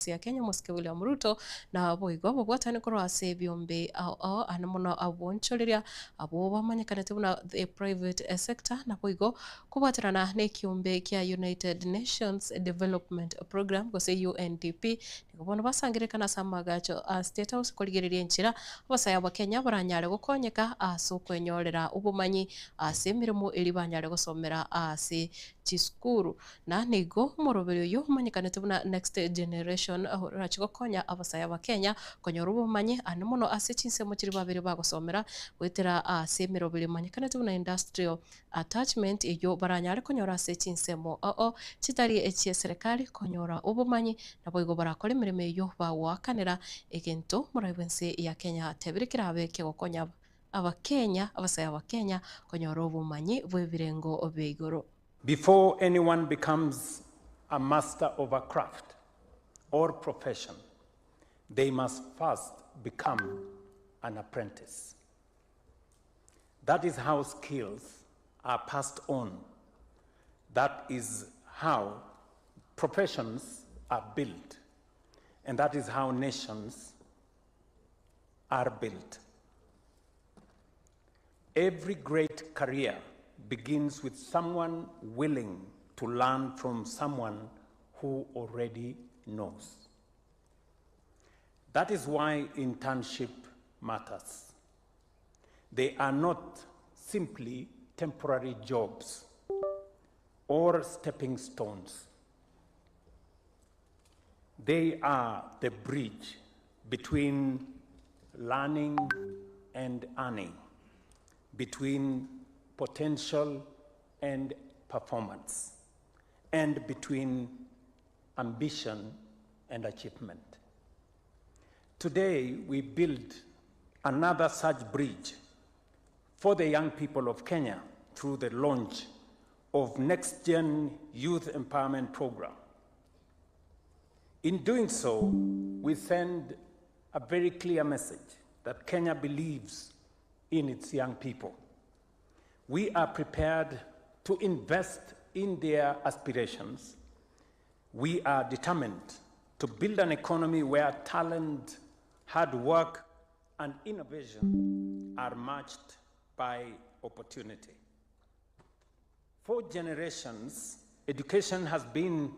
ya Kenya Muske William Ruto na Obaigwa bobwatani korwa ase biombe anamono abonchoreria abo bamanyekanete buna the private sector na boigo kubwatirana ne kiumbe kia United Nations Development Program gose UNDP nikobono basangirikana samagacho State House koligereria nchira abasaya ba Kenya baranyare gukonyeka aso kwenyorera ubumanyi ase mirimo eri banyare gusomera ase chiskuru na nigo moroberio yo manyekanete buna next generation rachigokonya abasaya ba Kenya konyora ubumanyi anomono ase Chinsa mukiri babiri bagosomera wetera ase mirobiri manyekanete buna industrial attachment iyo baranyare konyora ase Chinsemo chitari echie serikali konyora ubumanyi nabo igo barakora imirimo iyo bawakanira egento murabense ya Kenya tebirikira abeke gokonya abakenya abasaya ba Kenya konyora ubumanyi bwebirengo beigoro. Before anyone becomes a master of a craft or profession, they must first become an apprentice. That is how skills are passed on. That is how professions are built. And that is how nations are built. Every great career begins with someone willing to learn from someone who already knows. That is why internship matters. They are not simply temporary jobs or stepping stones. They are the bridge between learning and earning, between potential and performance, and between ambition and achievement. Today, we build another such bridge for the young people of Kenya through the launch of Next Gen Youth Empowerment Program. In doing so, we send a very clear message that Kenya believes in its young people. We are prepared to invest in their aspirations. We are determined to build an economy where talent, hard work, and innovation are matched by opportunity. For generations, education has been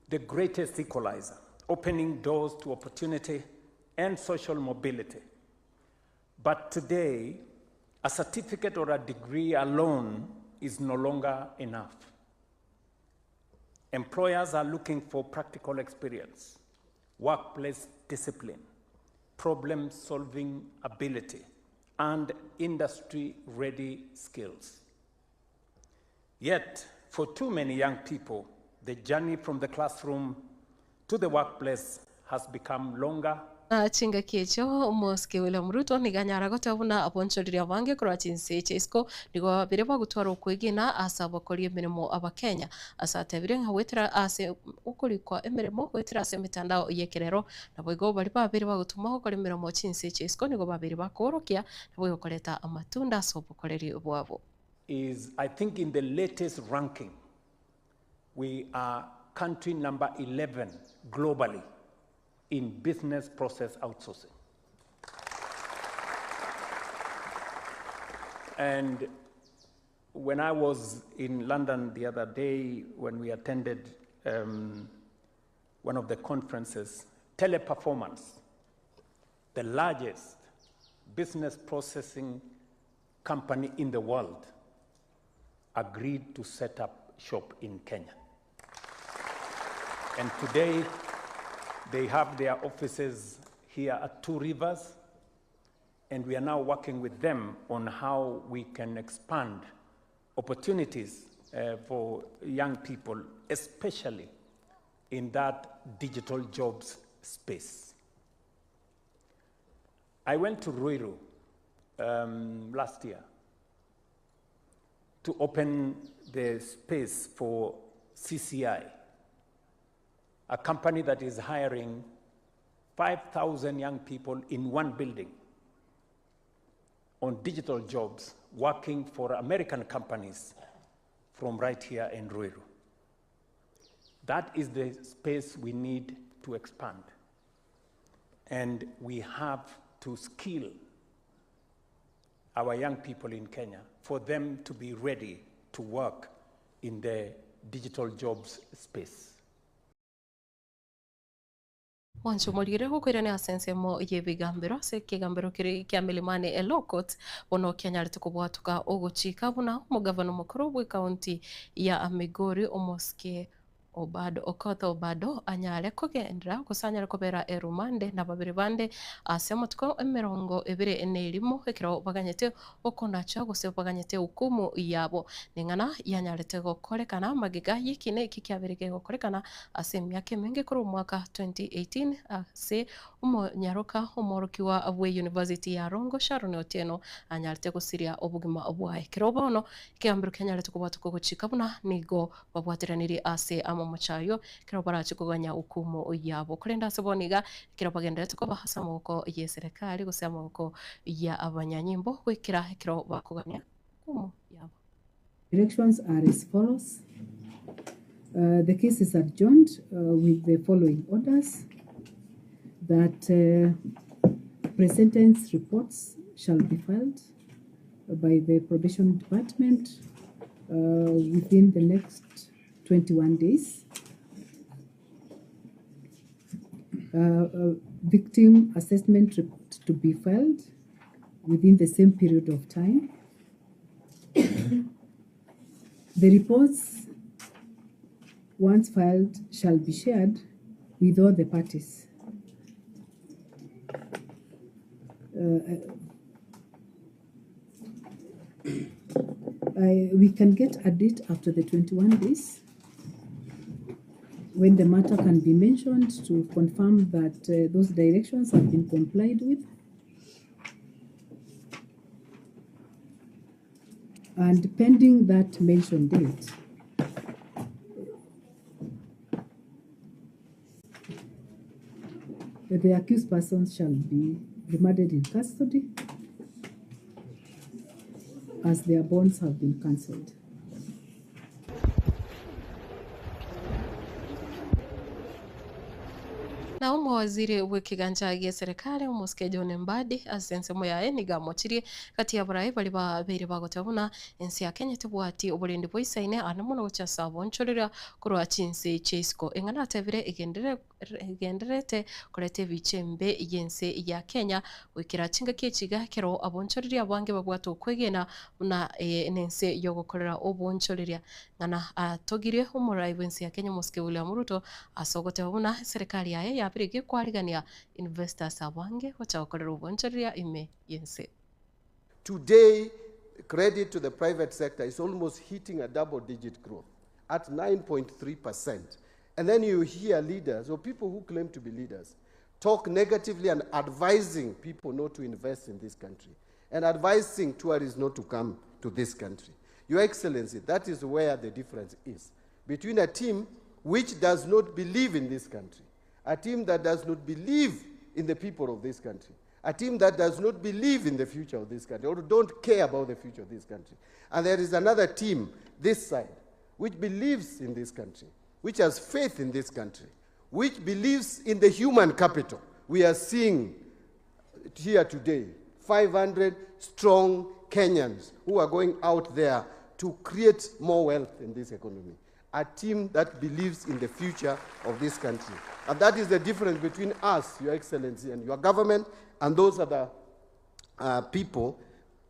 the greatest equalizer, opening doors to opportunity and social mobility. But today, a certificate or a degree alone is no longer enough. Employers are looking for practical experience, workplace discipline, problem-solving ability, and industry-ready skills. Yet, for too many young people, the journey from the classroom to the workplace has become longer. Chinga kiecho Muske William Ruto niganyara gotabuna abonchoriria bange kora Chinsa chesko nigo bireba gutwara kwigina asa bakorie mirimo abakenya asa tebire nka wetera ase ukurikwa emirimo wetera ase mitandao yekerero nabo igo bari babiri bagutuma gukora mirimo Chinsa chesko nigo babiri bakorokia nabo yokoreta amatunda so bukoreri bwabo. Is I think in the latest ranking we are country number 11 globally in business process outsourcing. And when I was in London the other day, when we attended one of the conferences, Teleperformance, the largest business processing company in the world, agreed to set up shop in Kenya. And today, they have their offices here at Two Rivers, and we are now working with them on how we can expand opportunities for young people, especially in that digital jobs space. I went to Ruiru last year to open the space for CCI, a company that is hiring 5,000 young people in one building on digital jobs, working for American companies from right here in Ruiru. That is the space we need to expand. And we have to skill our young people in Kenya for them to be ready to work in the digital jobs space. Wanchu morire gukwira ni asensemo yebigambiro se kigambiro kiri kya milimani elokot bono Kenya litukubwatuka oguchika buna mugavana mukuru bwe county ya Migori Omoske Obado anyale kugendera kusanyara kubera erumande na babiri bande asemo tuko emirongo ebire enelimo ekiro baganyete okonacha gose baganyete ukumu yabo ningana yanyalete gokorekana magiga yikine kikyabirike gokorekana asemya kemenge kuri mwaka 2018 ase umonyaroka umorokiwa abwe University ya Rongo Sharon Otieno anyalete kusiria obugima obwaye kiro bono kyambiro kenyalete kubatuko guchika buna nigo babwatiraniri ase muchayo kiro barachi kuganya ukumu yabo kurenda seboniga kiro bagenda tuko bahasa moko ye serikali gusema moko ya abanyanyimbo kwikira kiro bakuganya ukumu yabo. Directions are as follows. The case is adjourned with the following orders: that pre-sentence reports shall be filed by the probation department within the next 21 days. Victim assessment report to be filed within the same period of time. The reports, once filed, shall be shared with all the parties. We can get a date after the 21 days when the matter can be mentioned to confirm that those directions have been complied with. And pending that mentioned date, the accused persons shall be remanded in custody as their bonds have been cancelled. Na waziri w'ikiganja gya serikali Omoske John Mbadi asensemo yae nigamochiri kati ya barayi bali babiri bagotabuna ensi ya Kenya tubwati oburindi bwisaine anamuno guchasa bonchorera kurwa Chinsa Chesko engana atevire igenderete kurete bichembe yense ya Kenya wikira chinga kichiga kero abonchoreri abange babwato kwegena na nense yo gukorera obonchorera ngana atogire umurai wensi ya Kenya Omoske William Ruto asogote babuna serikali yae ya birige kwarigania investors abange wachakorera obonchorera ime yense. Today, credit to the private sector is almost hitting a double-digit growth at 9.3%. And then you hear leaders or people who claim to be leaders talk negatively and advising people not to invest in this country and advising tourists not to come to this country. Your Excellency, that is where the difference is between a team which does not believe in this country, a team that does not believe in the people of this country, a team that does not believe in the future of this country or don't care about the future of this country. And there is another team, this side, which believes in this country, which has faith in this country, which believes in the human capital. We are seeing here today 500 strong Kenyans who are going out there to create more wealth in this economy. A team that believes in the future of this country. And that is the difference between us, Your Excellency, and your government, and those other people.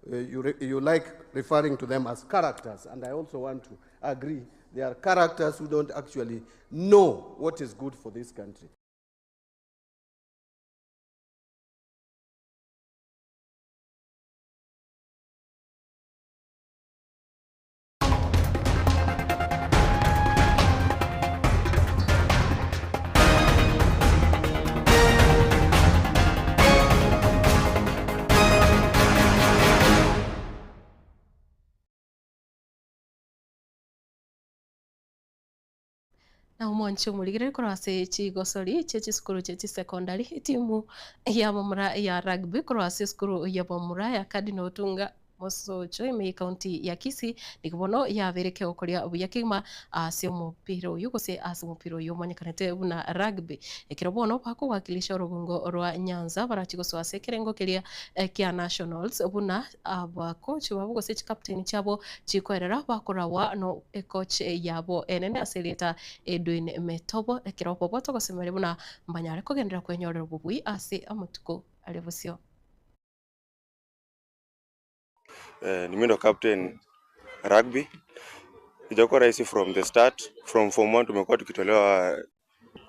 You like referring to them as characters, and I also want to agree. They are characters who don't actually know what is good for this country. Na umonchi muligire kurase chigosori chechisukuru secondary timu ya mamura ya rugby kurase skuru ya mamura ya Kadino Tunga mosocho ime county ya Kisii nikibono yabereke okoria obuya kima ase omupira uyu gose ase omupira uyu manyekanete buna rugby ekirobono bakowakilisha orubungo rwa Nyanza barachigoso ase kerengo keria kia nationals buna abakochi babo gose captain chabo chikwerera bakorawa no coach yabo enene aseleta Edwin Metobo ekirobo boto gosemere buna mbanyare kogendera kwenyorera bubui ase amutuko alevosio. Nimindo captain rugby. Sijakuwa rahisi from the start. From form 1 tumekuwa tukitolewa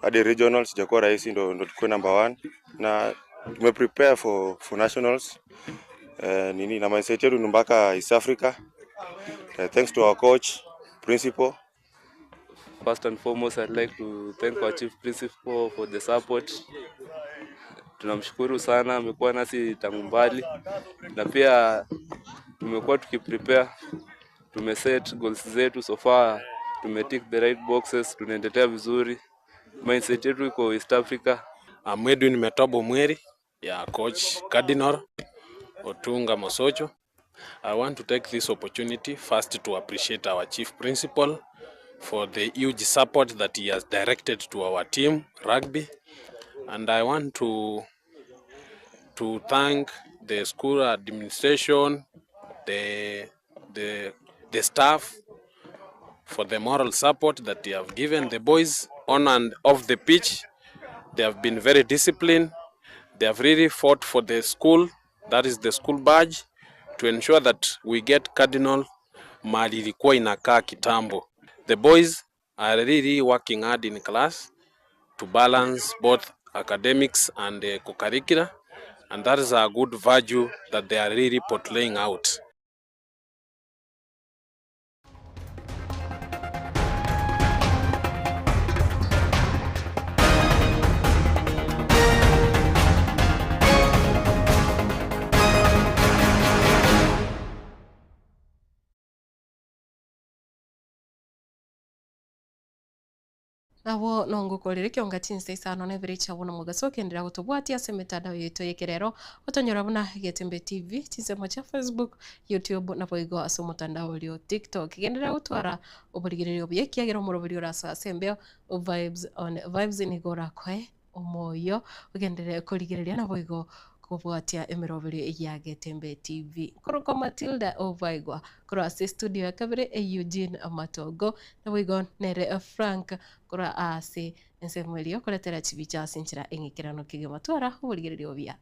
hadi regionals. Sijakuwa rahisi ndo tukue number 1 na tumeprepare for nationals. Na mindset yetu mpaka East Africa. Thanks to our coach, principal. First and foremost, I'd like to thank our chief principal for the support. Tunamshukuru sana, amekuwa nasi tangu mbali. Na pia tumekuwa tukiprepare, tumeset goals zetu so far, tumetick the right boxes, tunaendelea vizuri. Mindset yetu iko East Africa. I'm Edwin Metobo Mweri, coach Cardinal Otunga Mosocho. I want to take this opportunity first to appreciate our chief principal for the huge support that he has directed to our team, rugby. And I want to thank the school administration, the staff for the moral support that they have given the boys on and off the pitch. They have been very disciplined. They have really fought for the school, that is the school badge, to ensure that we get Cardinal mahali ilikuwa inakaa kitambo. The boys are really working hard in class to balance both academics and co-curricular, and that is a good value that they are really portraying out. Abo nongukorire Ekeonga Chinsa isano na ibiri chabona mugaso kendera gutubwatia ase mitandao yetu yekerero otonyora buna Getembe TV chisemo cha Facebook, YouTube na Obaigwa ase mutandao ulio TikTok kendera gutwara oburigiriro byekiagero murobiri urasa sembeo vibes ni gora kwe omoyo ugendere kurigiriria na Obaigwa kubwatia emirobiri ya Getembe TV koroko Matildah Obaigwa kora ase studio ya kabere Eugene Amatogo na Obaigwa nere Frank kora ase ensemelio koletera chibicha sinchira engikirano kigematwara uburigiririo bya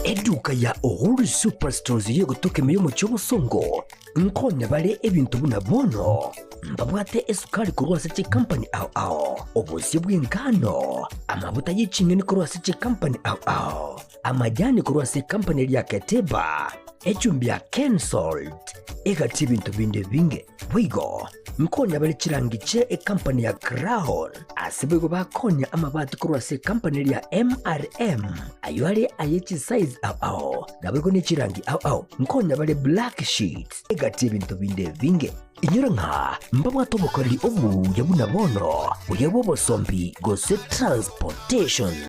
Eduka ya Uhuru Superstores yo gutukemeye mu cy'obusongo nkonne bale ebintu buna bono mbabwate esukari kurwasa chi company ao obusi bw'engano amabuta y'ikinyoni kurwasa chi company ao amajani kurwasa company lya Keteba echumbi ya Salt egati bintu binde binge bwigo nkonne bale chirangiche company ya Crown asibego bakonya amabati kurwasa company lya MRM aywale ayechi size ao nabego ni chirangi ao nkonne bale Black Sheet egati bintu binde binge inyura nka mbabwa tobokoreri obu yabuna bono uyabo bosombi gose transportation